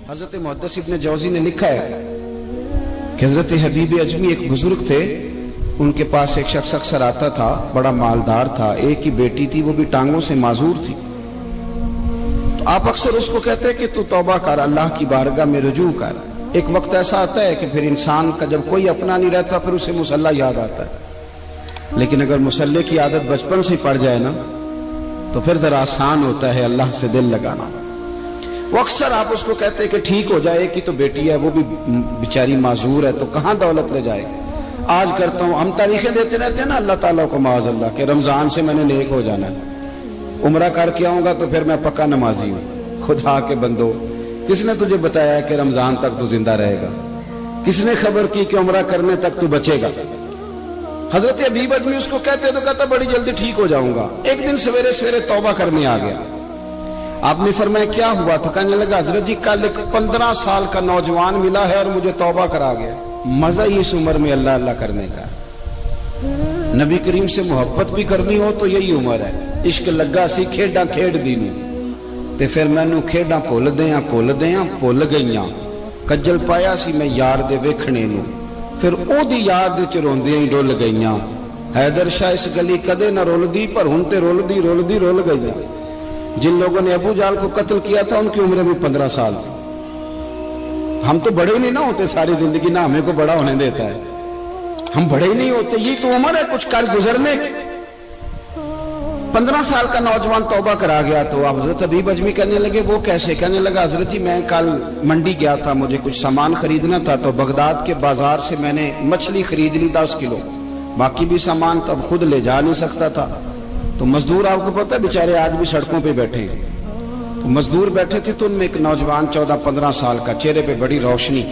حضرت محدث ابن جوزی نے لکھا ہے کہ حضرت حبیب اجمی ایک بزرگ تھے، ان کے پاس ایک شخص اکثر آتا تھا، بڑا مالدار تھا، ایک ہی بیٹی تھی، وہ بھی ٹانگوں سے معذور تھی۔ تو آپ اکثر اس کو کہتے ہیں کہ تو توبہ کر، اللہ کی بارگاہ میں رجوع کر۔ ایک وقت ایسا آتا ہے کہ پھر انسان کا جب کوئی اپنا نہیں رہتا پھر اسے مصلی یاد آتا ہے، لیکن اگر مصلی کی عادت بچپن سے پڑ جائے نا تو پھر ذرا آسان ہوتا ہے اللہ سے دل لگانا۔ وہ اکثر آپ اس کو کہتے ہیں کہ ٹھیک ہو جائے کہ تو بیٹی ہے، وہ بھی بیچاری معذور ہے، تو کہاں دولت لے جائے۔ آج کرتا ہوں، ہم تاریخیں دیتے رہتے ہیں نا اللہ تعالیٰ کو معاذ اللہ کہ رمضان سے میں نے نیک ہو جانا ہے، عمرہ کر کے آؤں گا تو پھر میں پکا نمازی ہوں۔ خدا کے بندو، کس نے تجھے بتایا ہے کہ رمضان تک تو زندہ رہے گا؟ کس نے خبر کی کہ عمرہ کرنے تک تو بچے گا؟ حضرت حبیب اجمی اس کو کہتے تو کہتا بڑی جلدی ٹھیک ہو جاؤں گا۔ ایک دن سویرے سویرے توبہ کرنے آ گیا۔ آپ نے فرمایا کیا ہوا؟ تو کہنے لگا حضرت جی کل ایک 15 سال کا نوجوان ملا ہے اور مجھے توبہ کرا گیا۔ مزہ ہی اس عمر میں اللہ اللہ کرنے کا، نبی کریم سے محبت بھی کرنی ہو تو یہی عمر ہے۔ عشق لگا سی کھیڈاں کھیڈ دی نوں تے پھر مینوں کھیڈاں بھول بھول گئیاں، کجل پایا سی میں یار دے ویکھنے نوں، پھر او دی یاد وچ روندیاں ہی ڈول گئیاں۔ حیدر شاہ اس گلی کدے نہ رولدی پر ہن تے رول گئیاں۔ جن لوگوں نے ابو جہل کو قتل کیا تھا ان کی عمر بھی 15 سال تھی۔ ہم تو بڑے نہیں نہ ہوتے ساری زندگی، نہ ہمیں کو بڑا ہونے دیتا ہے، ہم بڑے ہی نہیں ہوتے، یہ تو عمر ہے کچھ کر گزرنے کی۔ 15 سال کا نوجوان توبہ کرا گیا تو اب حضرت حبیب اجمی کہنے لگے وہ کیسے؟ کہنے لگا حضرت جی میں کل منڈی گیا تھا، مجھے کچھ سامان خریدنا تھا، تو بغداد کے بازار سے میں نے مچھلی خرید لی 10 کلو، باقی بھی سامان تب خود لے جا نہیں سکتا تھا۔ تو مزدور آپ کو پتہ ہے بیچارے آج بھی سڑکوں پہ بیٹھے ہیں، تو مزدور بیٹھے تھے تو ان میں ایک نوجوان 14-15 سال کا، چہرے پہ بڑی روشنی۔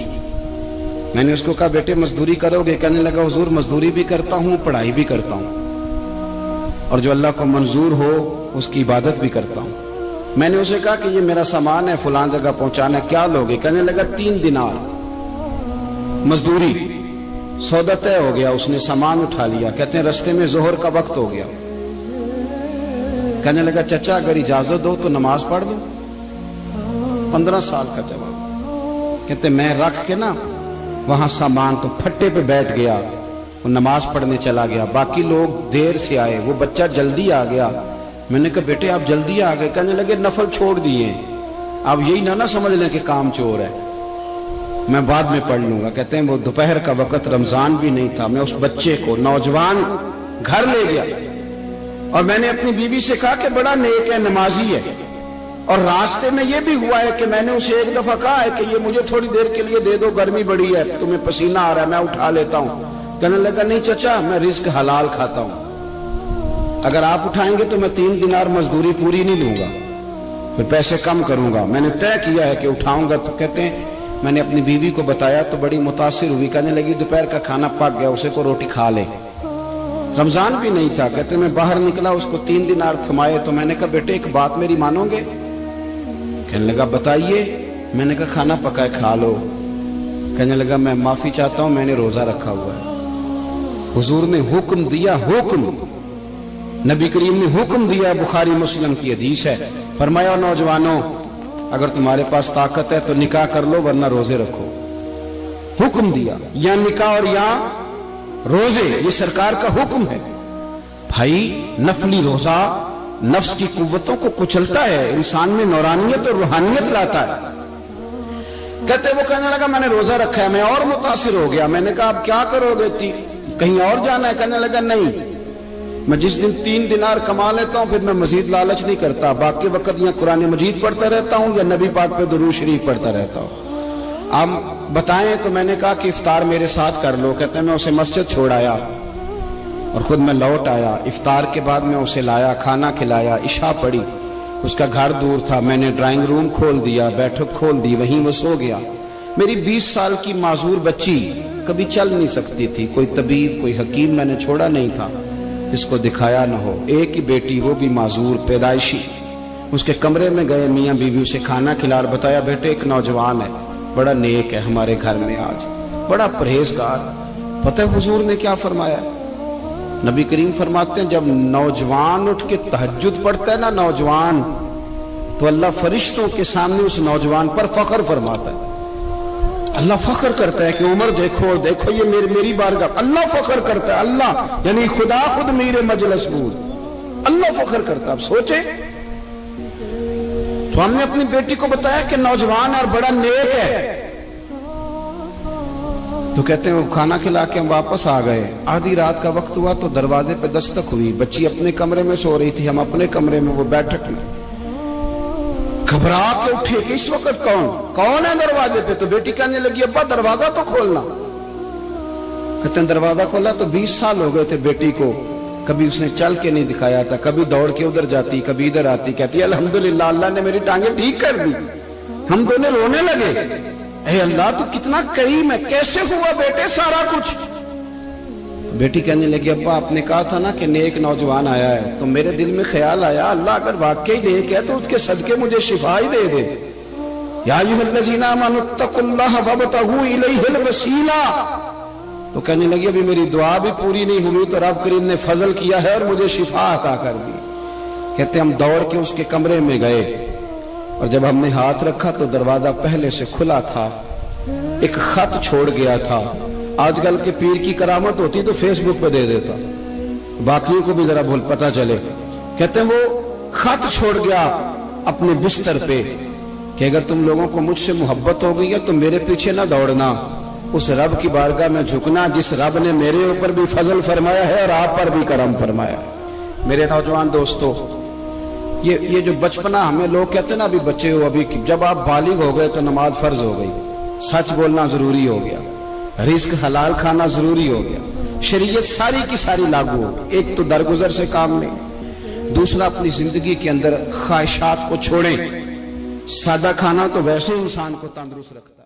میں نے اس کو کہا بیٹے مزدوری کرو گے؟ کہنے لگا حضور مزدوری بھی کرتا ہوں، پڑھائی بھی کرتا ہوں، اور جو اللہ کو منظور ہو اس کی عبادت بھی کرتا ہوں۔ میں نے اسے کہا کہ یہ میرا سامان ہے فلاں جگہ پہنچانا ہے، کیا لوگے؟ کہنے لگا 3 دینار مزدوری۔ سودا طے ہو گیا، اس نے سامان اٹھا لیا۔ کہتے ہیں رستے میں ظہر کا وقت ہو گیا، کہنے لگا چچا اگر اجازت دو تو نماز پڑھ دو۔ 15 سال کا جواب۔ کہتے میں رکھ کے نا وہاں سامان تو پھٹے پہ بیٹھ گیا، وہ نماز پڑھنے چلا گیا، باقی لوگ دیر سے آئے، وہ بچہ جلدی آ گیا۔ میں نے کہا بیٹے آپ جلدی آ گئے؟ کہنے لگے نفل چھوڑ دیے، اب یہی نہ سمجھ لیں کہ کام چور ہے، میں بعد میں پڑھ لوں گا۔ کہتے ہیں وہ دوپہر کا وقت، رمضان بھی نہیں تھا، میں اس بچے کو نوجوان گھر لے گیا اور میں نے اپنی بیوی سے کہا کہ بڑا نیک ہے، نمازی ہے، اور راستے میں یہ بھی ہوا ہے کہ میں نے اسے ایک دفعہ کہا ہے کہ یہ مجھے تھوڑی دیر کے لیے دے دو، گرمی بڑی ہے، تمہیں پسینہ آ رہا ہے، میں اٹھا لیتا ہوں۔ کہنے لگا نہیں چچا میں رزق حلال کھاتا ہوں، اگر آپ اٹھائیں گے تو میں 3 دینار مزدوری پوری نہیں لوں گا، پھر پیسے کم کروں گا، میں نے طے کیا ہے کہ اٹھاؤں گا۔ تو کہتے ہیں میں نے اپنی بیوی کو بتایا تو بڑی متاثر ہوئی، کہنے لگی دوپہر کا کھانا پک گیا، اسے کو روٹی کھا لے، رمضان بھی نہیں تھا۔ کہتے میں باہر نکلا، اس کو 3 دینار تھمائے، تو میں نے کہا بیٹے ایک بات میری مانو گے؟ کہنے لگا بتائیے۔ میں نے کہا کھانا پکا ہے کھا لو۔ کہنے لگا میں معافی چاہتا ہوں، میں نے روزہ رکھا ہوا ہے۔ حضور نے حکم دیا، حکم نبی کریم نے حکم دیا، بخاری مسلم کی حدیث ہے، فرمایا نوجوانوں اگر تمہارے پاس طاقت ہے تو نکاح کر لو ورنہ روزے رکھو۔ حکم دیا، یا نکاح اور یا روزے، یہ سرکار کا حکم ہے۔ بھائی نفلی روزہ نفس کی قوتوں کو کچلتا ہے، انسان میں نورانیت اور روحانیت لاتا ہے۔ کہتے وہ کہنے لگا میں نے روزہ رکھا ہے، میں اور متاثر ہو گیا۔ میں نے کہا اب کیا کرو گے؟ کہیں اور جانا ہے؟ کہنے لگا نہیں، میں جس دن 3 دینار کما لیتا ہوں پھر میں مزید لالچ نہیں کرتا، باقی وقت یا قرآن مجید پڑھتا رہتا ہوں یا نبی پاک پہ درود شریف پڑھتا رہتا ہوں۔ آپ بتائیں تو میں نے کہا کہ افطار میرے ساتھ کر لو۔ کہتے ہیں میں اسے مسجد چھوڑ آیا اور خود میں لوٹ آیا، افطار کے بعد میں اسے لایا، کھانا کھلایا، عشاء پڑھی، اس کا گھر دور تھا، میں نے ڈرائنگ روم کھول دیا، بیٹھک کھول دی، وہیں وہ سو گیا۔ میری 20 سال کی معذور بچی کبھی چل نہیں سکتی تھی، کوئی طبیب کوئی حکیم میں نے چھوڑا نہیں تھا جس کو دکھایا نہ ہو، ایک ہی بیٹی وہ بھی معذور پیدائشی۔ اس کے کمرے میں گئے، میاں بیوی اسے کھانا کھلا اور بتایا بیٹے ایک نوجوان ہے، بڑا نیک ہے ہمارے گھر میں، آج بڑا پرہیزگار۔ پتہ ہے حضور نے کیا فرمایا؟ نبی کریم فرماتے ہیں جب نوجوان اٹھ کے تہجد پڑھتا ہے نا، نوجوان تو اللہ فرشتوں کے سامنے اس نوجوان پر فخر فرماتا ہے. اللہ فخر کرتا ہے کہ عمر دیکھو دیکھو یہ میری بارگاہ. اللہ فخر کرتا ہے, اللہ یعنی خدا خود میرے مجلس بود, اللہ فخر کرتا ہے. اب سوچے تو ہم نے اپنی بیٹی کو بتایا کہ نوجوان اور بڑا نیک ہے, تو کہتے ہیں وہ کھانا کھلا کے ہم واپس آ گئے. آدھی رات کا وقت ہوا تو دروازے پہ دستک ہوئی. بچی اپنے کمرے میں سو رہی تھی, ہم اپنے کمرے میں, وہ بیٹھک میں. گھبرا کے اٹھے کہ اس وقت کون ہے دروازے پہ؟ تو بیٹی کہنے لگی ابا دروازہ تو کھولنا. کہتے ہیں دروازہ کھولا تو 20 سال ہو گئے تھے بیٹی کو, کبھی اس نے چل کے نہیں دکھایا تھا, کبھی دوڑ کے ادھر جاتی کبھی ادھر آتی. کہتی الحمدللہ اللہ نے میری ٹانگیں ٹھیک کر دی. ہم دونوں رونے لگے, اے اللہ تو کتنا کریم ہے, کیسے ہوا بیٹے سارا کچھ؟ بیٹی کہنے لگی ابا آپ نے کہا تھا نا کہ نیک نوجوان آیا ہے, تو میرے دل میں خیال آیا اللہ اگر واقعی نیک ہے تو اس کے صدقے مجھے شفا ہی دے دے. یا ایھا الذین آمنوا اتقوا اللہ وابتغوا الیہ الوسیلہ. تو کہنے لگی ابھی میری دعا بھی پوری نہیں ہوئی تو رب کریم نے فضل کیا ہے اور مجھے شفا عطا کر دی. کہتے ہم دوڑ کے اس کے کمرے میں گئے اور جب ہم نے ہاتھ رکھا تو دروازہ پہلے سے کھلا تھا, ایک خط چھوڑ گیا تھا. آج کل کے پیر کی کرامت ہوتی تو فیس بک پہ دے دیتا, باقیوں کو بھی ذرا بھول پتہ چلے. کہتے ہیں وہ خط چھوڑ گیا اپنے بستر پہ کہ اگر تم لوگوں کو مجھ سے محبت ہو گئی ہے تو میرے پیچھے نہ دوڑنا, اس رب کی بارگاہ میں جھکنا جس رب نے میرے اوپر بھی فضل فرمایا ہے اور آپ پر بھی کرم فرمایا. میرے نوجوان دوستو, یہ جو بچپنا ہمیں لوگ کہتے ہیں نا ابھی بچے ہو, ابھی جب آپ بالغ ہو گئے تو نماز فرض ہو گئی, سچ بولنا ضروری ہو گیا, رزق حلال کھانا ضروری ہو گیا, شریعت ساری کی ساری لاگو ہو. ایک تو درگزر سے کام میں, دوسرا اپنی زندگی کے اندر خواہشات کو چھوڑیں. سادہ کھانا تو ویسے انسان کو تندرست رکھتا ہے.